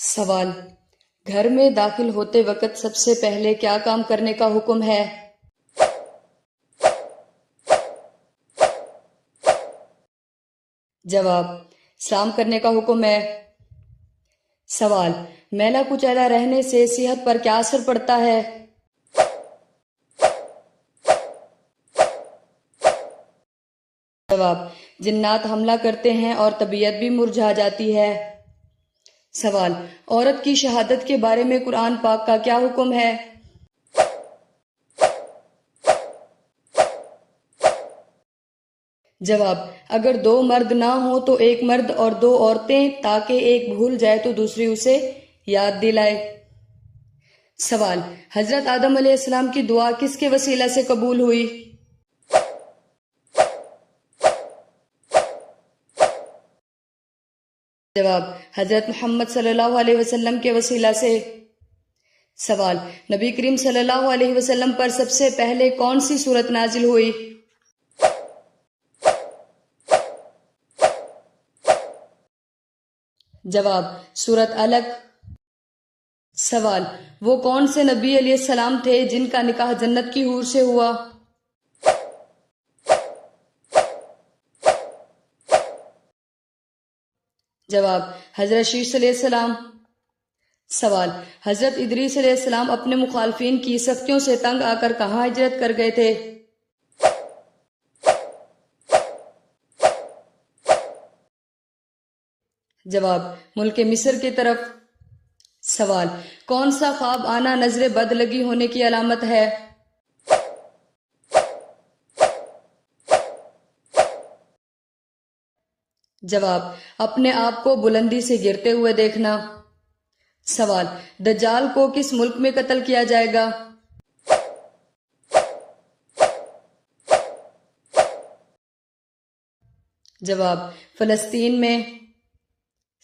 سوال: گھر میں داخل ہوتے وقت سب سے پہلے کیا کام کرنے کا حکم ہے؟ جواب: سلام کرنے کا حکم ہے۔ سوال: میلا کچیلا رہنے سے صحت پر کیا اثر پڑتا ہے؟ جواب: جنات حملہ کرتے ہیں اور طبیعت بھی مرجھا جاتی ہے۔ سوال: عورت کی شہادت کے بارے میں قرآن پاک کا کیا حکم ہے؟ جواب: اگر دو مرد نہ ہوں تو ایک مرد اور دو عورتیں، تاکہ ایک بھول جائے تو دوسری اسے یاد دلائے۔ سوال: حضرت آدم علیہ السلام کی دعا کس کے وسیلہ سے قبول ہوئی؟ جواب: حضرت محمد صلی اللہ علیہ وسلم کے وسیلہ سے۔ سوال: نبی کریم صلی اللہ علیہ وسلم پر سب سے پہلے کون سی سورت نازل ہوئی؟ جواب: سورت علق۔ سوال: وہ کون سے نبی علیہ السلام تھے جن کا نکاح جنت کی حور سے ہوا؟ جواب: حضرت شیش علیہ السلام۔ سوال: حضرت ادریس علیہ السلام اپنے مخالفین کی سختیوں سے تنگ آ کر کہاں ہجرت کر گئے تھے؟ جواب: ملک مصر کی طرف۔ سوال: کون سا خواب آنا نظر بد لگی ہونے کی علامت ہے؟ جواب: اپنے آپ کو بلندی سے گرتے ہوئے دیکھنا۔ سوال: دجال کو کس ملک میں قتل کیا جائے گا؟ جواب: فلسطین میں۔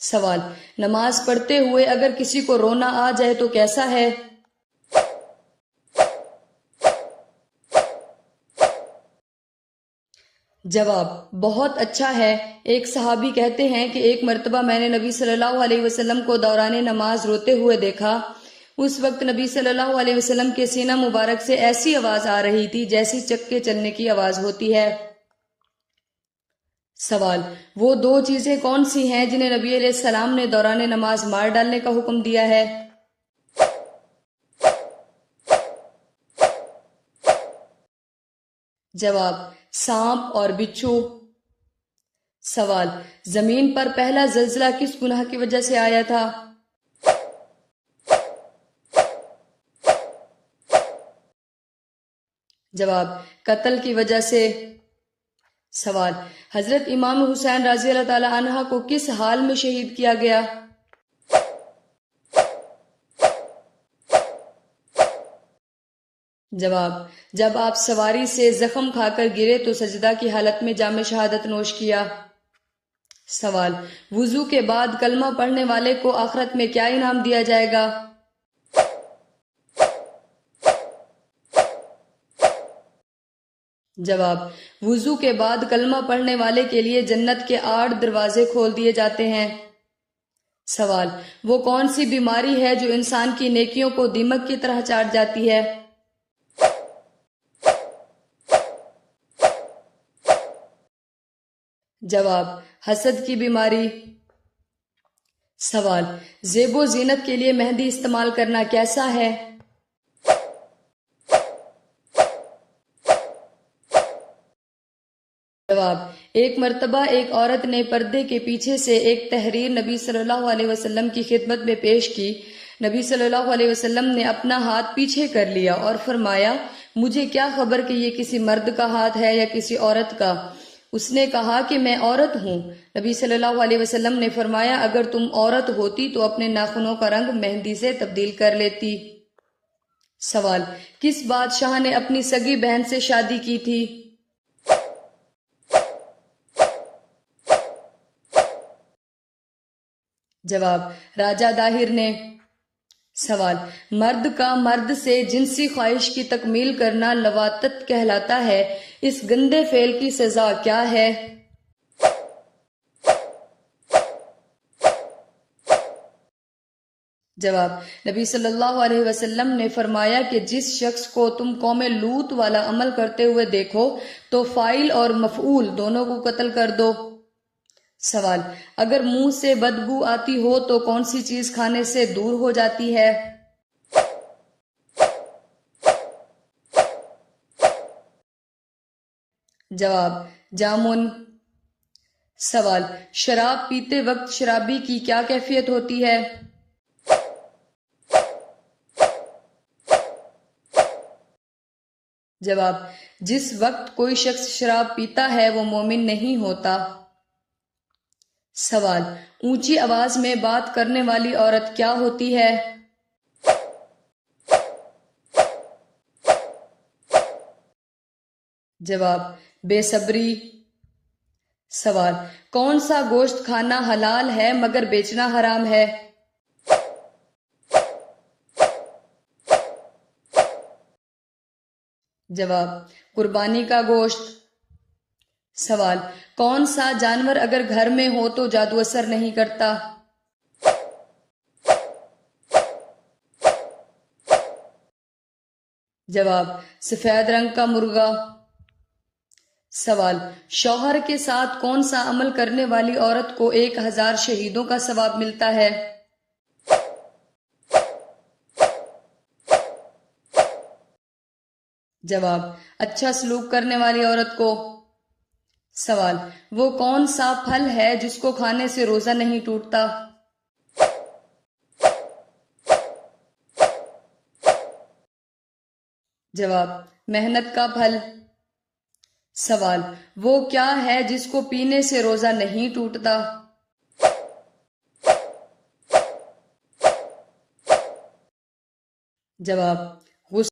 سوال: نماز پڑھتے ہوئے اگر کسی کو رونا آ جائے تو کیسا ہے؟ جواب: بہت اچھا ہے۔ ایک صحابی کہتے ہیں کہ ایک مرتبہ میں نے نبی صلی اللہ علیہ وسلم کو دوران نماز روتے ہوئے دیکھا۔ اس وقت نبی صلی اللہ علیہ وسلم کے سینہ مبارک سے ایسی آواز آ رہی تھی جیسی چکے چلنے کی آواز ہوتی ہے۔ سوال: وہ دو چیزیں کون سی ہیں جنہیں نبی علیہ السلام نے دوران نماز مار ڈالنے کا حکم دیا ہے؟ جواب: سانپ اور بچھو۔ سوال: زمین پر پہلا زلزلہ کس گناہ کی وجہ سے آیا تھا؟ جواب: قتل کی وجہ سے۔ سوال: حضرت امام حسین رضی اللہ تعالی عنہ کو کس حال میں شہید کیا گیا؟ جواب: جب آپ سواری سے زخم کھا کر گرے تو سجدہ کی حالت میں جام شہادت نوش کیا۔ سوال: وضو کے بعد کلمہ پڑھنے والے کو آخرت میں کیا انعام دیا جائے گا؟ جواب: وضو کے بعد کلمہ پڑھنے والے کے لیے جنت کے 8 دروازے کھول دیے جاتے ہیں۔ سوال: وہ کون سی بیماری ہے جو انسان کی نیکیوں کو دیمک کی طرح چاٹ جاتی ہے؟ جواب: حسد کی بیماری۔ سوال: زیب و زینت کے لیے مہندی استعمال کرنا کیسا ہے؟ جواب: ایک مرتبہ ایک عورت نے پردے کے پیچھے سے ایک تحریر نبی صلی اللہ علیہ وسلم کی خدمت میں پیش کی۔ نبی صلی اللہ علیہ وسلم نے اپنا ہاتھ پیچھے کر لیا اور فرمایا، مجھے کیا خبر کہ یہ کسی مرد کا ہاتھ ہے یا کسی عورت کا؟ اس نے کہا کہ میں عورت ہوں۔ نبی صلی اللہ علیہ وسلم نے فرمایا، اگر تم عورت ہوتی تو اپنے ناخنوں کا رنگ مہندی سے تبدیل کر لیتی۔ سوال: کس بادشاہ نے اپنی سگی بہن سے شادی کی تھی؟ جواب: راجہ داہر نے۔ سوال: مرد کا مرد سے جنسی خواہش کی تکمیل کرنا لواطت کہلاتا ہے، اس گندے فعل کی سزا کیا ہے؟ جواب: نبی صلی اللہ علیہ وسلم نے فرمایا کہ جس شخص کو تم قوم لوط والا عمل کرتے ہوئے دیکھو تو فاعل اور مفعول دونوں کو قتل کر دو۔ سوال: اگر منہ سے بدبو آتی ہو تو کون سی چیز کھانے سے دور ہو جاتی ہے؟ جواب: جامن۔ سوال: شراب پیتے وقت شرابی کی کیا کیفیت ہوتی ہے؟ جواب: جس وقت کوئی شخص شراب پیتا ہے وہ مومن نہیں ہوتا۔ سوال: اونچی آواز میں بات کرنے والی عورت کیا ہوتی ہے؟ جواب: بے صبری۔ سوال: کون سا گوشت کھانا حلال ہے مگر بیچنا حرام ہے؟ جواب: قربانی کا گوشت۔ سوال: کون سا جانور اگر گھر میں ہو تو جادو اثر نہیں کرتا؟ جواب: سفید رنگ کا مرغا۔ سوال: شوہر کے ساتھ کون سا عمل کرنے والی عورت کو 1000 شہیدوں کا ثواب ملتا ہے؟ جواب: اچھا سلوک کرنے والی عورت کو۔ سوال: وہ کون سا پھل ہے جس کو کھانے سے روزہ نہیں ٹوٹتا؟ جواب: محنت کا پھل۔ سوال: وہ کیا ہے جس کو پینے سے روزہ نہیں ٹوٹتا؟ جواب: